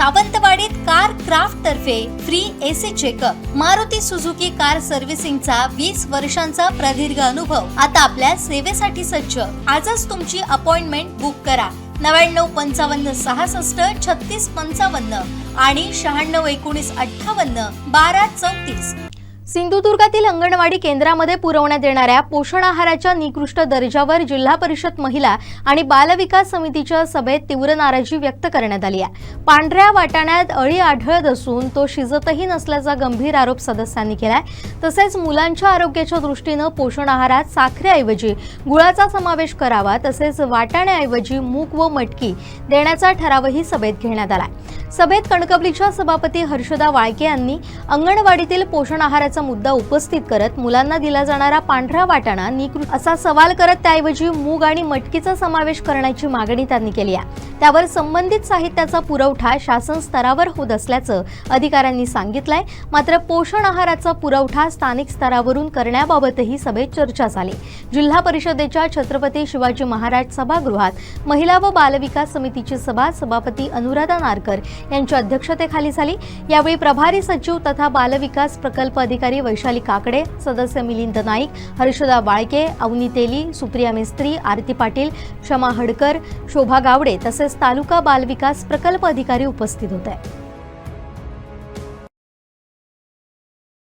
सावंतवाडीत Car Craft तर्फे free AC checkup. Maruti Suzuki car सर्व्हिसिंगचा 20 वर्षांचा प्रदीर्घ अनुभव आता आपल्या सेवेसाठी सज्ज। आजच तुमची अपॉइंटमेंट बुक करा 9955 66 36 55 आणि 96 19 58 12 34। सिंधुदुर्गातील अंगणवाडी केंद्रामध्ये पुरवण्यात येणाऱ्या पोषण आहाराच्या निकृष्ट दर्जावर जिल्हा परिषद महिला आणि बाल विकास समितीच्या सभेत तीव्र नाराजी व्यक्त करण्यात आली आहे। पांढऱ्या वाटाण्यात अळी आढळत असून तो शिजतही नसल्याचा गंभीर आरोप सदस्यांनी केलाय। तसेच मुलांच्या आरोग्याच्या दृष्टीने पोषण आहारात साखरेऐवजी गुळाचा समावेश करावा, तसेच वाटाण्याऐवजी मूग व मटकी देण्याचा ठरावही सभेत घेण्यात आला। सभेत कणकवलीच्या सभापती हर्षदा वाळके यांनी अंगणवाडीतील पोषण आहाराचा मुद्दा उपस्थित करत मुलांना दिला जाणारा पांढरा वाटाणा निकृष्ट असा सवाल करत त्याऐवजी मूग आणि मटकीचा समावेश करण्याची मागणी त्यांनी केली आहे। त्यावर संबंधित साहित्याचा पुरवठा शासन स्तरावर होत असल्याचं अधिकाऱ्यांनी सांगितलंय। मात्र पोषण आहाराचा पुरवठा स्थानिक स्तरावरून करण्याबाबतही सभेत चर्चा झाली। जिल्हा परिषदेच्या छत्रपती शिवाजी महाराज सभागृहात महिला व बाल विकास समितीची सभा सभापती अनुराधा नारकर यांच्या अध्यक्षतेखाली झाली। यावेळी प्रभारी सचिव तथा बाल विकास प्रकल्प अधिकारी वैशाली काकडे, सदस्य मिलिंद नाईक, हर्षदा वाळके, अवनी तेली, सुप्रिया मिस्त्री, आरती पाटील, क्षमा हडकर, शोभा गावडे तसेच तालुका बाल विकास प्रकल्प अधिकारी उपस्थित होते।